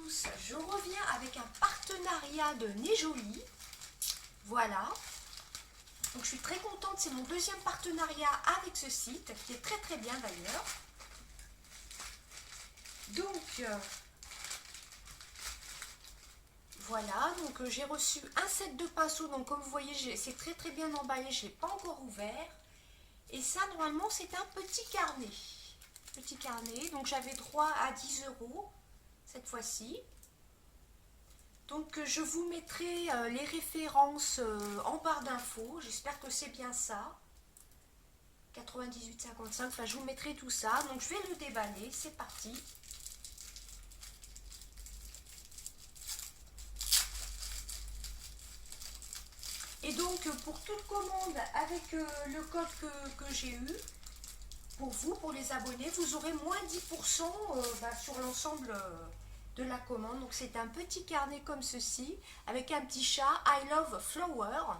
tous, je reviens avec un partenariat de Nez Joli. Voilà. Donc je suis très contente, c'est mon deuxième partenariat avec ce site, qui est très très bien d'ailleurs. Donc voilà, donc j'ai reçu un set de pinceaux, donc comme vous voyez c'est très très bien emballé, je ne l'ai pas encore ouvert. Et ça normalement c'est un petit carnet. Petit carnet, donc j'avais droit à 10 € cette fois-ci. Donc je vous mettrai les références en barre d'infos, j'espère que c'est bien ça. 98,55, enfin je vous mettrai tout ça. Donc je vais le déballer, c'est parti. Et donc pour toute commande avec le code que j'ai eu, pour vous, pour les abonnés, vous aurez moins 10% sur l'ensemble de la commande. Donc c'est un petit carnet comme ceci, avec un petit chat, I love flower,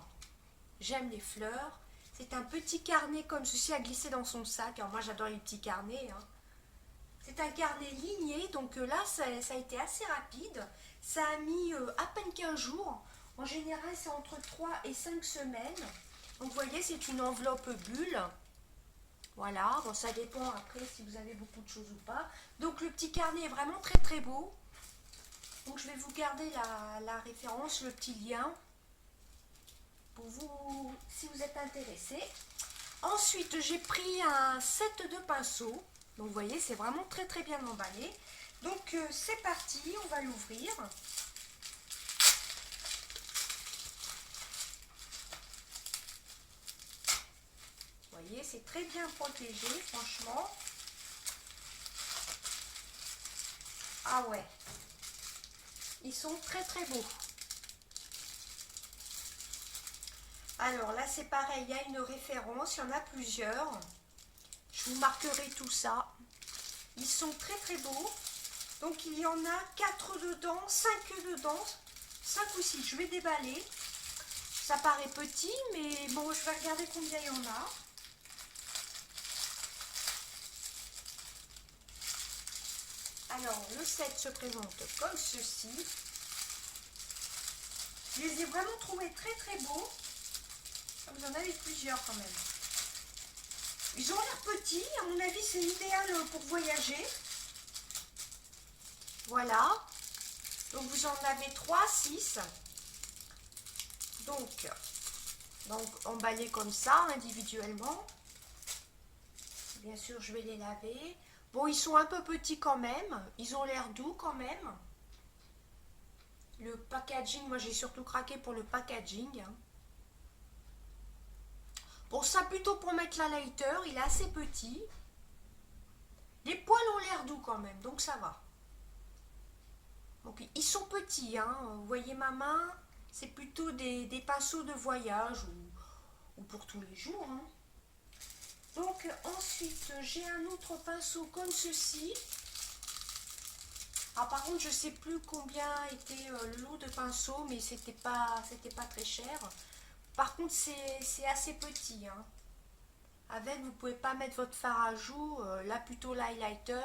j'aime les fleurs. C'est un petit carnet comme ceci à glisser dans son sac. Alors moi j'adore les petits carnets. Hein. C'est un carnet ligné, donc là ça a été assez rapide. Ça a mis à peine 15 jours. En général c'est entre 3 et 5 semaines. Donc vous voyez c'est une enveloppe bulle. Voilà, bon ça dépend après si vous avez beaucoup de choses ou pas. Donc le petit carnet est vraiment très très beau. Donc je vais vous garder la référence, le petit lien pour vous si vous êtes intéressé. Ensuite j'ai pris un set de pinceaux. Donc vous voyez c'est vraiment très très bien emballé. Donc c'est parti, on va l'ouvrir. Vous voyez c'est très bien protégé franchement. Ah ouais, ils sont très très beaux. Alors là c'est pareil, il y a une référence, il y en a plusieurs. Je vous marquerai tout ça. Ils sont très très beaux. Donc il y en a 4 dedans, 5 dedans, 5 ou 6. Je vais déballer. Ça paraît petit, mais bon, je vais regarder combien il y en a. Alors le set se présente comme ceci. Je les ai vraiment trouvés très très beaux. Vous en avez plusieurs quand même. Ils ont l'air petits, à mon avis c'est idéal pour voyager. Voilà. Donc vous en avez 3, 6. Donc emballés comme ça individuellement. Bien sûr je vais les laver. Bon ils sont un peu petits quand même. Ils ont l'air doux quand même. Le packaging, moi j'ai surtout craqué pour le packaging. Bon ça plutôt pour mettre la lighter, il est assez petit. Les poils ont l'air doux quand même, donc ça va. Donc ils sont petits, hein. Vous voyez ma main, c'est plutôt des pinceaux de voyage ou pour tous les jours. Hein. Donc ensuite j'ai un autre pinceau comme ceci. Ah, par contre je sais plus combien était le lot de pinceaux, mais c'était pas très cher. Par contre c'est assez petit. Hein. Avec vous pouvez pas mettre votre fard à joues, là plutôt l'highlighter.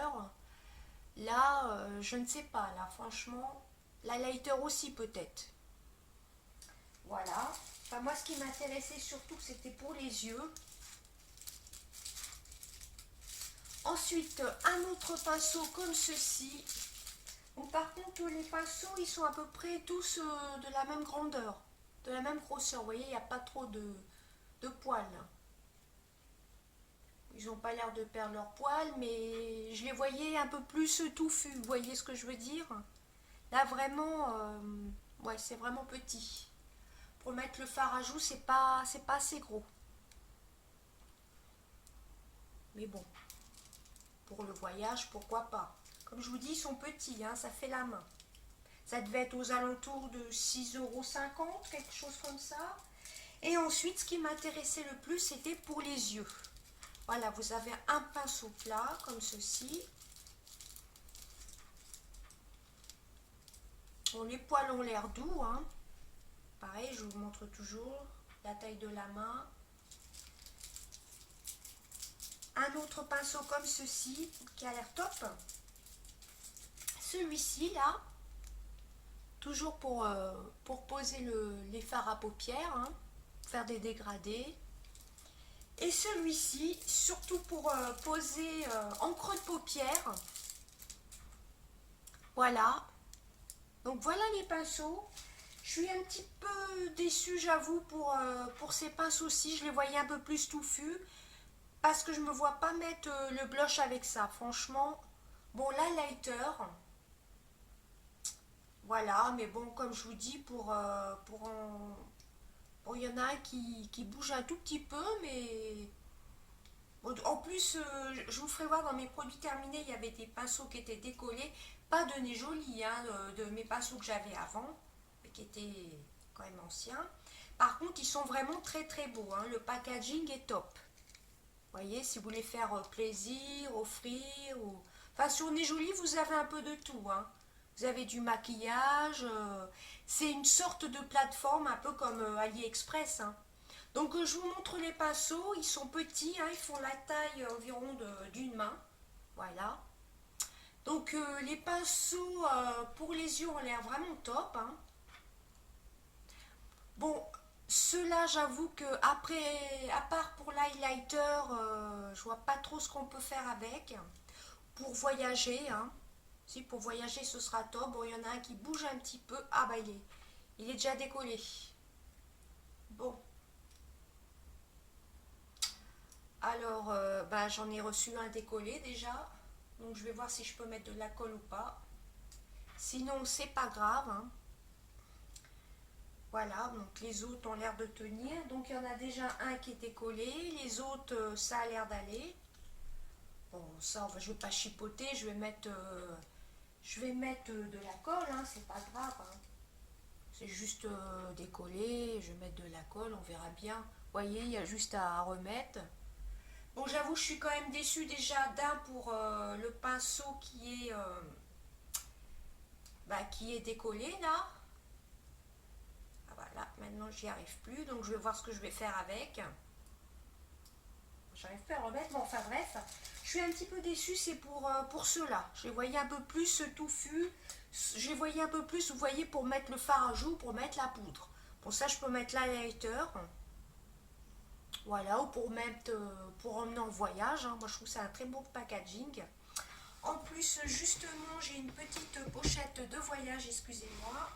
Là, je ne sais pas, là, franchement, l'highlighter aussi peut-être. Voilà. Enfin, moi, ce qui m'intéressait surtout, c'était pour les yeux. Ensuite, un autre pinceau comme ceci. Donc, par contre, les pinceaux, ils sont à peu près tous de la même grandeur, de la même grosseur. Vous voyez, il n'y a pas trop de poils. Ils n'ont pas l'air de perdre leurs poils, mais je les voyais un peu plus touffus. Vous voyez ce que je veux dire? Là, vraiment, ouais, c'est vraiment petit. Pour mettre le fard à joues, c'est pas assez gros. Mais bon, pour le voyage, pourquoi pas. Comme je vous dis, ils sont petits, hein, ça fait la main. Ça devait être aux alentours de 6,50 €, quelque chose comme ça. Et ensuite, ce qui m'intéressait le plus, c'était pour les yeux. Voilà, vous avez un pinceau plat, comme ceci. Bon, les poils ont l'air doux, hein. Pareil, je vous montre toujours la taille de la main. Un autre pinceau comme ceci, qui a l'air top. Celui-ci, là, toujours pour poser les fards à paupières, hein, faire des dégradés. Et celui-ci, surtout pour poser en creux de paupière. Voilà. Donc voilà les pinceaux. Je suis un petit peu déçue, j'avoue, pour ces pinceaux-ci. Je les voyais un peu plus touffus. Parce que je me vois pas mettre le blush avec ça. Franchement, bon, l'highlighter. Voilà, mais bon, comme je vous dis, bon, il y en a un qui bouge un tout petit peu, mais bon, en plus, je vous ferai voir dans mes produits terminés, il y avait des pinceaux qui étaient décollés, pas de nez joli, hein, de mes pinceaux que j'avais avant, mais qui étaient quand même anciens. Par contre, ils sont vraiment très très beaux, hein, le packaging est top. Vous voyez, si vous voulez faire plaisir, offrir, ou... Enfin, sur nez joli, vous avez un peu de tout, hein. Vous avez du maquillage, c'est une sorte de plateforme, un peu comme AliExpress, hein. Donc je vous montre les pinceaux, ils sont petits, hein, ils font la taille environ d'une main. Voilà. Donc les pinceaux pour les yeux ont l'air vraiment top, hein. Bon, ceux-là, j'avoue que après, à part pour l'highlighter, je vois pas trop ce qu'on peut faire avec. Pour voyager, hein. Si pour voyager ce sera top. Bon, il y en a un qui bouge un petit peu. Ah bah il est déjà décollé. Bon, alors bah, j'en ai reçu un décollé déjà. Donc je vais voir si je peux mettre de la colle ou pas. Sinon c'est pas grave, hein. Voilà, donc les autres ont l'air de tenir. Donc il y en a déjà un qui est décollé. Les autres, ça a l'air d'aller. Bon, ça, je ne vais pas chipoter. Je vais mettre de la colle, hein, c'est pas grave, hein. C'est juste décoller. Je vais mettre de la colle, on verra bien. Vous voyez, il y a juste à remettre. Bon, j'avoue, je suis quand même déçue déjà d'un pour le pinceau qui est décollé là. Ah, voilà, maintenant j'y arrive plus, donc je vais voir ce que je vais faire avec. J'arrive pas à remettre, mais enfin bref. Je suis un petit peu déçue, c'est pour ceux-là. Je les voyais un peu plus touffus. Je les voyais un peu plus, vous voyez, pour mettre le fard à joues, pour mettre la poudre. Pour ça, je peux mettre l'highlighter. Voilà, ou pour emmener en voyage, hein. Moi, je trouve que c'est un très beau packaging. En plus, justement, j'ai une petite pochette de voyage, excusez-moi,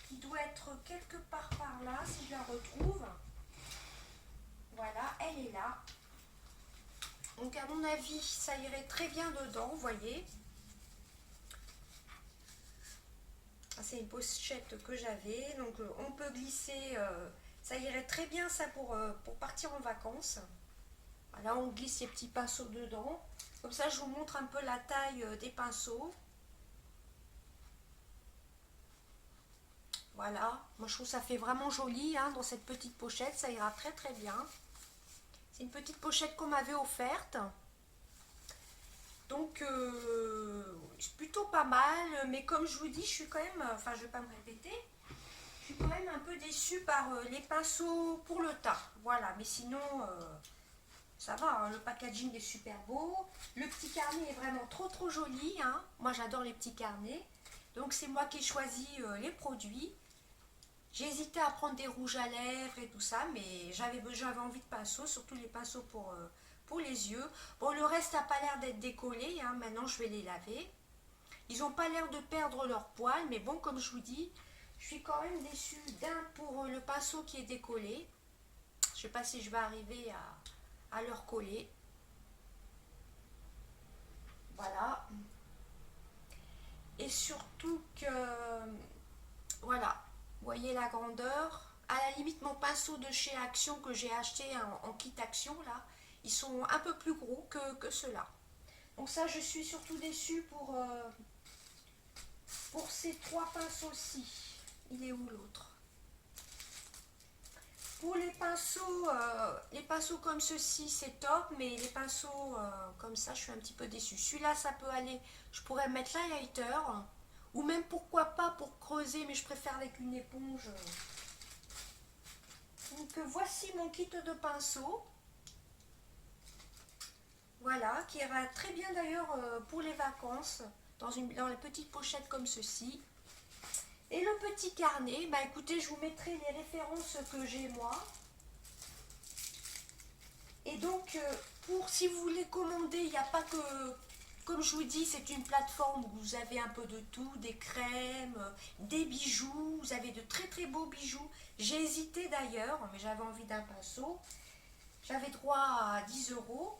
qui doit être quelque part par là, si je la retrouve. Voilà, elle est là. Donc, à mon avis, ça irait très bien dedans, vous voyez. C'est une pochette que j'avais, donc on peut glisser, ça irait très bien ça pour partir en vacances. Voilà, on glisse les petits pinceaux dedans. Comme ça, je vous montre un peu la taille des pinceaux. Voilà, moi je trouve que ça fait vraiment joli, hein, dans cette petite pochette, ça ira très très bien. C'est une petite pochette qu'on m'avait offerte. Donc, c'est plutôt pas mal, mais comme je vous dis, je suis quand même, enfin je vais pas me répéter, je suis quand même un peu déçue par les pinceaux pour le tas. Voilà, mais sinon, ça va, hein, le packaging est super beau. Le petit carnet est vraiment trop trop joli, hein. Moi j'adore les petits carnets. Donc c'est moi qui ai choisi les produits. J'ai hésité à prendre des rouges à lèvres et tout ça, mais j'avais envie de pinceaux, surtout les pinceaux pour les yeux. Bon, le reste n'a pas l'air d'être décollé, hein. Maintenant je vais les laver. Ils n'ont pas l'air de perdre leur poil, mais bon, comme je vous dis, je suis quand même déçue d'un pour le pinceau qui est décollé. Je ne sais pas si je vais arriver à le recoller. Voilà. Et surtout que, voilà, vous voyez la grandeur. À la limite, mon pinceau de chez Action que j'ai acheté en kit Action, là, ils sont un peu plus gros que ceux-là. Donc ça, je suis surtout déçue pour ces trois pinceaux-ci. Il est où l'autre? Pour les pinceaux comme ceci, c'est top, mais les pinceaux comme ça, je suis un petit peu déçue. Celui-là, ça peut aller, je pourrais mettre l'highlighter, ou même pourquoi pas pour creuser, mais je préfère avec une éponge. Donc voici mon kit de pinceaux. Voilà, qui ira très bien d'ailleurs pour les vacances, dans les petites pochettes comme ceci. Et le petit carnet, bah écoutez, je vous mettrai les références que j'ai moi. Et donc, pour si vous voulez commander, il n'y a pas que, comme je vous dis, c'est une plateforme où vous avez un peu de tout, des crèmes, des bijoux, vous avez de très très beaux bijoux. J'ai hésité d'ailleurs, mais j'avais envie d'un pinceau. J'avais droit à 10 euros.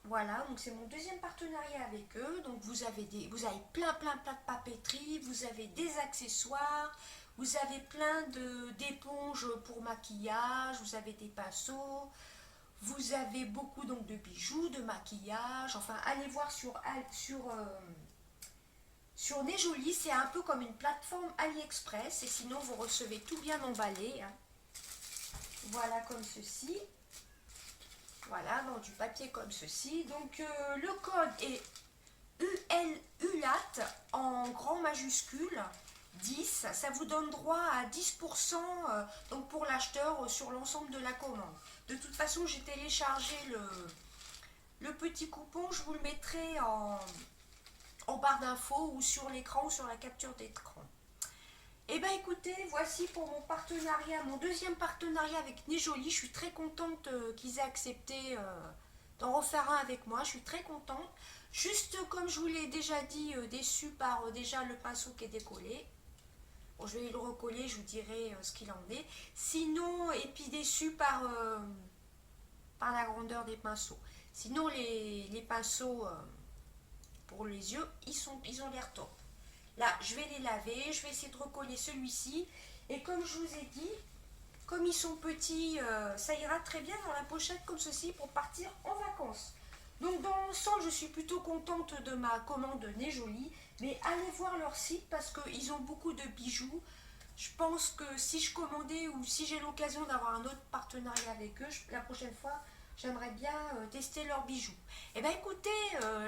Voilà, donc c'est mon deuxième partenariat avec eux. Donc vous avez plein de papeterie, vous avez des accessoires, vous avez plein d'éponges pour maquillage, vous avez des pinceaux, vous avez beaucoup donc de bijoux, de maquillage. Enfin, allez voir sur Nejoli, c'est un peu comme une plateforme AliExpress. Et sinon, vous recevez tout bien emballé, hein. Voilà, comme ceci. Voilà, dans du papier comme ceci. Donc, le code est ULULAT en grand majuscule 10. Ça vous donne droit à 10% donc pour l'acheteur sur l'ensemble de la commande. De toute façon, j'ai téléchargé le petit coupon. Je vous le mettrai en barre d'infos ou sur l'écran ou sur la capture d'écran. Et bien écoutez, voici pour mon partenariat, mon deuxième partenariat avec Nejoli. Je suis très contente qu'ils aient accepté d'en refaire un avec moi. Je suis très contente. Juste comme je vous l'ai déjà dit, déçue par déjà le pinceau qui est décollé. Bon, je vais le recoller, je vous dirai ce qu'il en est. Sinon, et puis déçue par la grandeur des pinceaux. Sinon, les pinceaux pour les yeux, ils ont l'air top. Là, je vais les laver, je vais essayer de recoller celui-ci. Et comme je vous ai dit, comme ils sont petits, ça ira très bien dans la pochette comme ceci pour partir en vacances. Donc dans l'ensemble, je suis plutôt contente de ma commande Nejoli. Mais allez voir leur site parce qu'ils ont beaucoup de bijoux. Je pense que si je commandais ou si j'ai l'occasion d'avoir un autre partenariat avec eux, la prochaine fois, j'aimerais bien tester leurs bijoux. Et bien écoutez,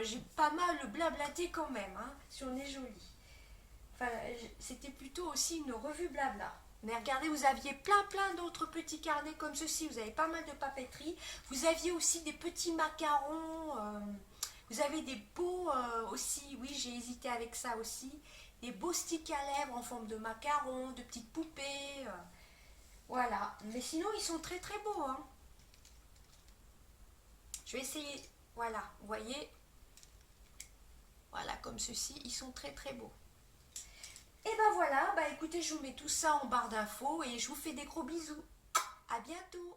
j'ai pas mal blablaté quand même hein, sur Nejoli. Enfin, c'était plutôt aussi une revue blabla. Mais regardez, vous aviez plein d'autres petits carnets comme ceci. Vous avez pas mal de papeterie. Vous aviez aussi des petits macarons. Vous avez des beaux aussi. Oui, j'ai hésité avec ça aussi. Des beaux sticks à lèvres en forme de macarons, de petites poupées. Voilà. Mais sinon, ils sont très très beaux. Hein. Je vais essayer. Voilà, vous voyez. Voilà, comme ceci. Ils sont très très beaux. Et ben voilà, bah écoutez, je vous mets tout ça en barre d'infos et je vous fais des gros bisous. À bientôt.